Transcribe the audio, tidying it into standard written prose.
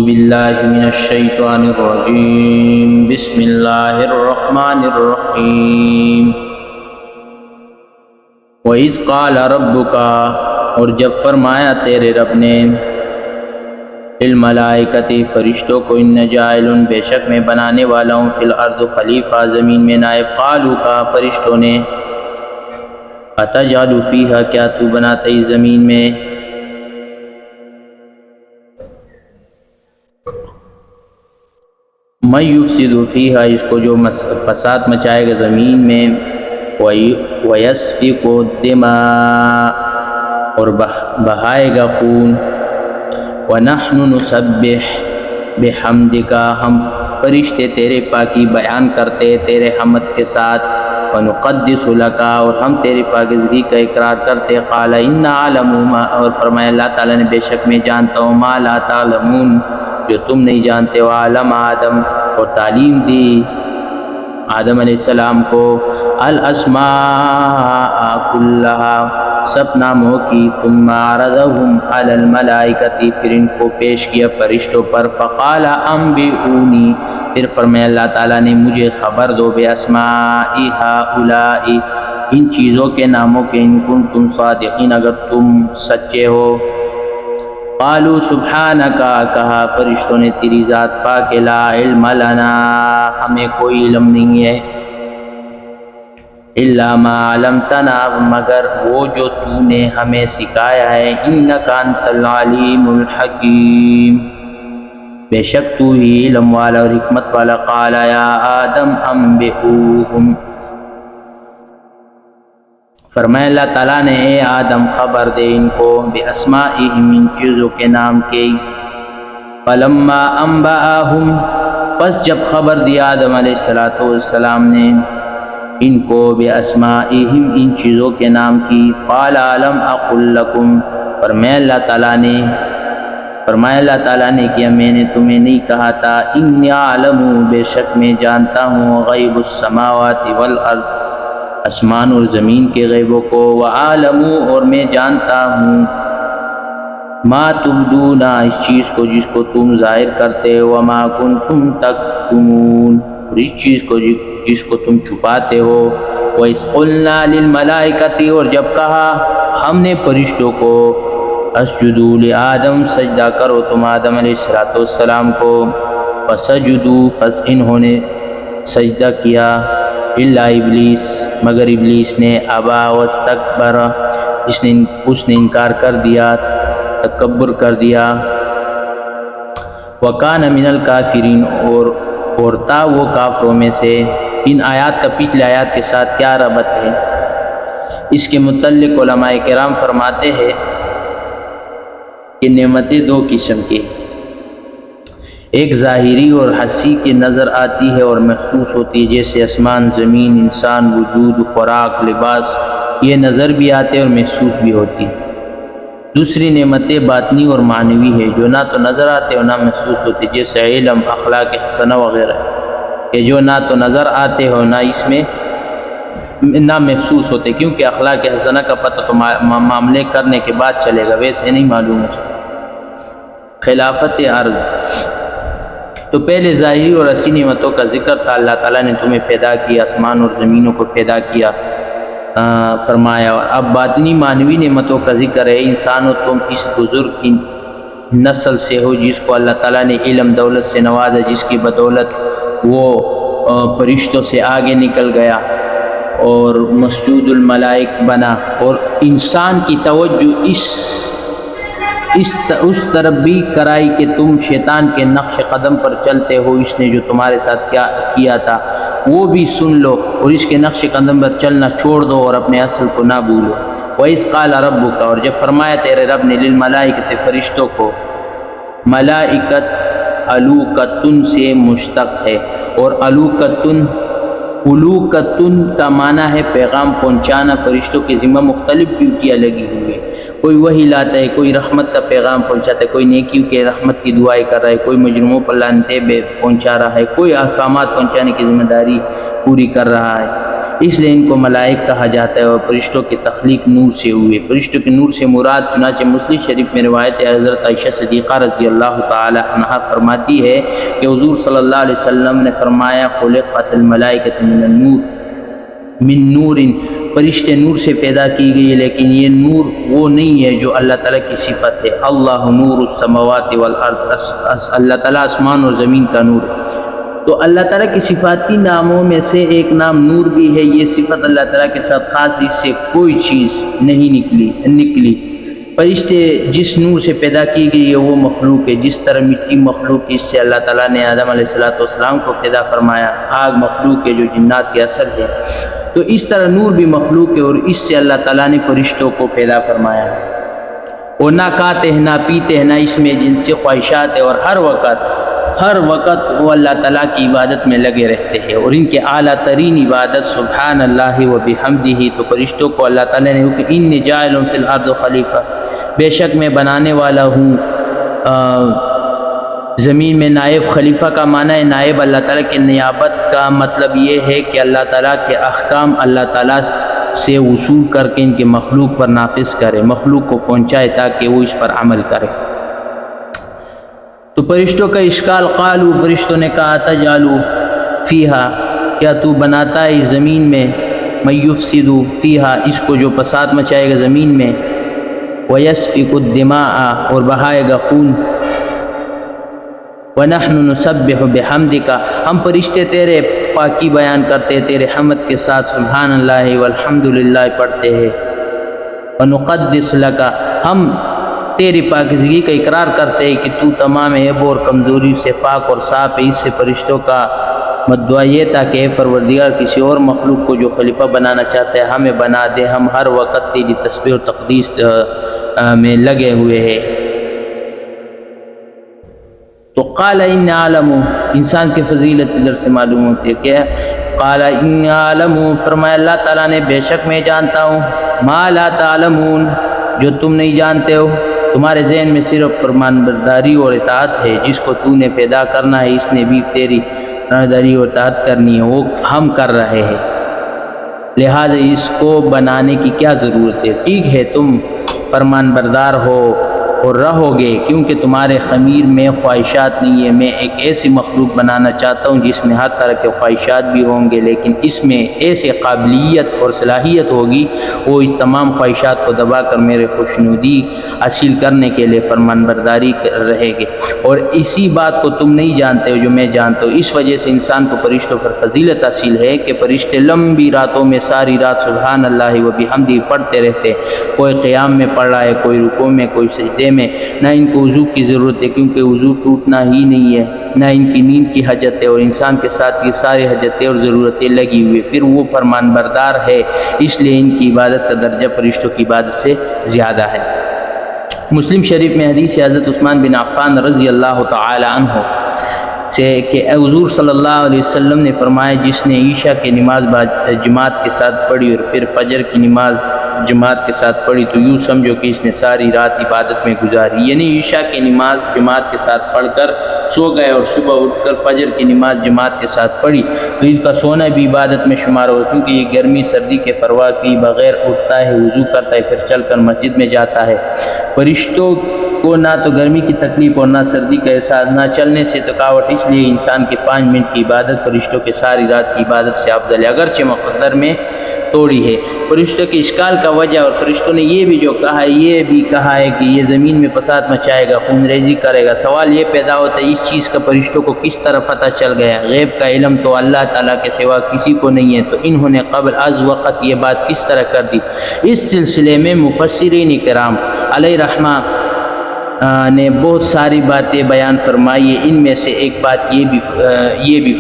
باللہ من الشیطان الرجیم بسم اللہ الرحمن الرحیم وَإِذْ قَالَ رَبُّكَ اور جب فرمایا تیرے رب نے لِلْمَلَائِكَةِ فرشتوں کو اِنَّ جَاعِلٌ بے شک میں بنانے والا ہوں فی الارض خلیفہ زمین میں نائب قالوا کہا فرشتوں نے اَتَجْعَلُ فِيهَا کیا تو بناتا ہے زمین میں مَن یُفْسِدُ فِیهَا اس کو جو فساد مچائے گا زمین میں وَيَسْفِكُ الدِّمَاءَ اور بہائے گا خون وَنَحْنُ نُسَبِّحُ بِحَمْدِكَ ہم فرشتے تیرے پاکی بیان کرتے تیرے حمد کے ساتھ وَنُقَدِّسُ لَكَ اور ہم تیری پاکیزگی کا اقرار کرتے قَالَ إِنَّ أَعْلَمُ مَا اور فرمایا اللہ تعالیٰ نے بے شک میں جانتا ہوں مَا لَا تَعْلَمُونَ جو تم نہیں جانتے وَعَلَمَ آدم اور تعلیم دی آدم علیہ السلام کو الاسماء کلہا سب ناموں کی ثم عرضهم علی الملائکۃ پھر ان کو پیش کیا فرشتوں پر فقال انبئونی پھر فرمایا اللہ تعالیٰ نے مجھے خبر دو باسماء ہؤلاء ان چیزوں کے ناموں کے ان کنتم صادقین اگر تم سچے ہو قالوا سبحانک کہا فرشتوں نے تیری ذات پاک لا علم لنا ہمیں کوئی علم نہیں ہے الا ما علمتنا مگر وہ جو تو نے ہمیں سکھایا ہے انک انت العلیم الحکیم بے شک تو ہی علم والا اور حکمت والا قال یا آدم انبئوہم فرمایا اللہ تعالیٰ نے اے آدم خبر دے ان کو باسمائہم ان چیزوں کے نام کے فلما انبأہم پس جب خبر دی آدم علیہ السلام نے ان کو باسمائہم ان چیزوں کے نام کی قال الم اقل لکم فرمایا اللہ تعالیٰ نے کہ میں نے تمہیں نہیں کہا تھا انی اعلم بے شک میں جانتا ہوں غیب السماوات والارض آسمان اور زمین کے غیبوں کو وعالم اور میں جانتا ہوں ما تبدون اس چیز کو جس کو تم ظاہر کرتے وما کنتم تکتمون اور اس چیز کو جس کو تم چھپاتے ہو وَإِذْ قُلْنَا لِلْمَلَائِكَةِ اور جب کہا ہم نے فرشتوں کو اسجدوا لآدم سجدہ کرو تم آدم علیہ السلام کو فسجدوا پس انہوں نے سجدہ کیا الا ابلیس مگر ابلیس نے ابا واستکبر اس نے انکار کر دیا تکبر کر دیا وکان من الکافرین اور تا وہ کافروں میں سے ان آیات کا پچھلے آیات کے ساتھ کیا ربط ہے اس کے متعلق علماء کرام فرماتے ہیں کہ نعمتیں دو قسم کی ایک ظاہری اور حسی کی نظر آتی ہے اور محسوس ہوتی ہے جیسے آسمان زمین انسان وجود خوراک لباس یہ نظر بھی آتے اور محسوس بھی ہوتی ہے دوسری نعمتیں باطنی اور معنوی ہے جو نہ تو نظر آتے اور نہ محسوس ہوتی جیسے علم اخلاق حسنہ وغیرہ کہ جو نہ تو نظر آتے ہو نہ اس میں نہ محسوس ہوتے کیونکہ اخلاق حسنہ کا پتہ تو معاملے کرنے کے بعد چلے گا ویسے نہیں معلوم ہو سکتا خلافت عرض تو پہلے ظاہری اور حسی نعمتوں کا ذکر تھا اللہ تعالیٰ نے تمہیں پیدا کیا آسمان اور زمینوں کو پیدا کیا فرمایا اور اب باطنی معنوی نعمتوں کا ذکر ہے انسانوں تم اس بزرگ کی نسل سے ہو جس کو اللہ تعالیٰ نے علم دولت سے نوازا جس کی بدولت وہ فرشتوں سے آگے نکل گیا اور مسجود الملائک بنا اور انسان کی توجہ اس طرف بھی کرائی کہ تم شیطان کے نقش قدم پر چلتے ہو اس نے جو تمہارے ساتھ کیا کیا تھا وہ بھی سن لو اور اس کے نقش قدم پر چلنا چھوڑ دو اور اپنے اصل کو نہ بھولو وَإِذْ قَالَ رَبُّكَ اور جب فرمایا تیرے رب نے للملائکۃ فرشتوں کو ملائکت الوکتن سے مشتق ہے اور الوکتن کا معنی ہے پیغام پہنچانا فرشتوں کے ذمہ مختلف ڈیوٹیاں لگی ہوئی ہے کوئی وحی لاتا ہے کوئی رحمت کا پیغام پہنچاتا ہے کوئی نیکیوں کے رحمت کی دعائیں کر رہا ہے کوئی مجرموں پر لعنتیں پہنچا رہا ہے کوئی احکامات پہنچانے کی ذمہ داری پوری کر رہا ہے اس لیے ان کو ملائک کہا جاتا ہے، اور فرشتوں کی تخلیق نور سے ہوئے۔ فرشتوں کے نور سے مراد چنانچہ مسلم شریف میں روایت ہے، حضرت عائشہ صدیقہ رضی اللہ تعالی عنہا فرماتی ہے کہ حضور صلی اللہ علیہ وسلم نے فرمایا خلقت الملائکۃ من نور، فرشتے نور سے پیدا کی گئی ہے، لیکن یہ نور وہ نہیں ہے جو اللہ تعالیٰ کی صفت ہے۔ اللہ نور السماوات والارض، اللہ تعالیٰ آسمان اور زمین کا نور ہے۔ تو اللہ تعالیٰ کی صفاتی ناموں میں سے ایک نام نور بھی ہے، یہ صفت اللہ تعالیٰ کے ساتھ خاص، اس سے کوئی چیز نہیں نکلی۔ فرشتے جس نور سے پیدا کی گئی ہے وہ مخلوق ہے، جس طرح مٹی مخلوق ہے، اس سے اللہ تعالیٰ نے آدم علیہ السلام کو پیدا فرمایا، آگ مخلوق ہے جو جنات کے اصل ہے، تو اس طرح نور بھی مخلوق ہے، اور اس سے اللہ تعالیٰ نے فرشتوں کو پیدا فرمایا ہے۔ وہ نہ کھاتے ہیں نہ پیتے ہیں، نہ اس میں جنسی خواہشات ہے، اور ہر وقت وہ اللہ تعالیٰ کی عبادت میں لگے رہتے ہیں، اور ان کے اعلیٰ ترین عبادت سبحان اللہ و بحمدہ۔ تو فرشتوں کو اللہ تعالیٰ نے کہ انی جاعل فی الارض خلیفہ، بے شک میں بنانے والا ہوں زمین میں نائب۔ خلیفہ کا معنی ہے نائب، اللہ تعالیٰ کی نیابت کا مطلب یہ ہے کہ اللہ تعالیٰ کے احکام اللہ تعالیٰ سے وصول کر کے ان کے مخلوق پر نافذ کرے، مخلوق کو پہنچائے تاکہ وہ اس پر عمل کرے۔ تو فرشتوں کا اشکال، قالو، فرشتوں نے کہا تجعلوا فیہا، کیا تو بناتا ہے اس زمین میں، من یفسد فیہا، اس کو جو فساد مچائے گا زمین میں، ویسفک الدماء، اور بہائے گا خون، وَنَحْنُ نُسَبِّحُ بِحَمْدِكَ، ہم فرشتے تیرے پاکی بیان کرتے ہیں، تیرے حمد کے ساتھ سبحان اللہ والحمدللہ پڑھتے ہیں، وَنُقَدِّسُ لَكَ، ہم تیری پاکیزگی کا اقرار کرتے ہیں کہ تو تمام عیب اور کمزوری سے پاک اور صاف ہے۔ اس سے فرشتوں کا مدعا یہ تھا کہ اے پروردگار، کسی اور مخلوق کو جو خلیفہ بنانا چاہتا ہے ہمیں بنا دے، ہم ہر وقت تیری تسبیح اور تقدیس میں لگے ہوئے ہیں۔ تو قال ان عالم، انسان کی فضیلت ادھر سے معلوم ہوتی ہے کہ قال ان عالم، فرمایا اللہ تعالیٰ نے بے شک میں جانتا ہوں، ما لا تعلمون، جو تم نہیں جانتے ہو، تمہارے ذہن میں صرف فرمان برداری اور اطاعت ہے، جس کو تو نے پیدا کرنا ہے اس نے بھی تیری فرمانبرداری اور اطاعت کرنی ہے، وہ ہم کر رہے ہیں، لہٰذا اس کو بنانے کی کیا ضرورت ہے؟ ٹھیک ہے تم فرمان بردار ہو اور رہو گے، کیونکہ تمہارے خمیر میں خواہشات نہیں ہے۔ میں ایک ایسی مخلوق بنانا چاہتا ہوں جس میں ہر طرح کے خواہشات بھی ہوں گے، لیکن اس میں ایسی قابلیت اور صلاحیت ہوگی وہ اس تمام خواہشات کو دبا کر میرے خوشنودی حاصل کرنے کے لیے فرمان برداری رہے گے، اور اسی بات کو تم نہیں جانتے ہو جو میں جانتا ہوں۔ اس وجہ سے انسان کو فرشتوں پر فضیلت حاصل ہے کہ فرشتے لمبی راتوں میں ساری رات سبحان اللہ و بحمدہ پڑھتے رہتے، کوئی قیام میں پڑھ رہا ہے، کوئی رکوع میں، کوئی سجدے میں، نہ ان کو وضو کی ضرورت ہے کیونکہ وضو ٹوٹنا ہی نہیں ہے، نہ ان کی نیند کی حاجت ہے، اور انسان کے ساتھ یہ ساری حاجتیں اور ضرورتیں لگی ہوئی، پھر وہ فرمان بردار ہے، اس لیے ان کی عبادت کا درجہ فرشتوں کی عبادت سے زیادہ ہے۔ مسلم شریف میں حدیث حضرت عثمان بن عفان رضی اللہ تعالی عنہ سے کہ حضور صلی اللہ علیہ وسلم نے فرمایا جس نے عشاء کی نماز جماعت کے ساتھ پڑھی اور پھر فجر کی نماز جماعت کے ساتھ پڑھی تو یوں سمجھو کہ اس نے ساری رات عبادت میں گزاری، یعنی عشاء کی نماز جماعت کے ساتھ پڑھ کر سو گئے اور صبح اٹھ کر فجر کی نماز جماعت کے ساتھ پڑھی تو اس کا سونا بھی عبادت میں شمار ہو، کیونکہ یہ گرمی سردی کے پرواہ کی بغیر اٹھتا ہے، وضو کرتا ہے، پھر چل کر مسجد میں جاتا ہے۔ فرشتوں کو نہ تو گرمی کی تکلیف اور نہ سردی کا احساس، نہ چلنے سے تھکاوٹ، اس لیے انسان کے 5 منٹ کی عبادت فرشتوں کے ساری رات کی عبادت سے افضل ہے، اگرچہ مقدر میں توڑی ہے۔ فرشتوں کے اشکال کا وجہ، اور فرشتوں نے یہ بھی جو کہا ہے، یہ بھی کہا ہے کہ یہ زمین میں فساد مچائے گا، خون ریزی کرے گا۔ سوال یہ پیدا ہوتا ہے اس چیز کا فرشتوں کو کس طرح پتہ چل گیا؟ غیب کا علم تو اللہ تعالیٰ کے سوا کسی کو نہیں ہے، تو انہوں نے قبل از وقت یہ بات کس طرح کر دی؟ اس سلسلے میں مفسرین کرام علیہ رحمہ نے بہت ساری باتیں بیان فرمائی ہیں، ان میں سے ایک بات یہ بھی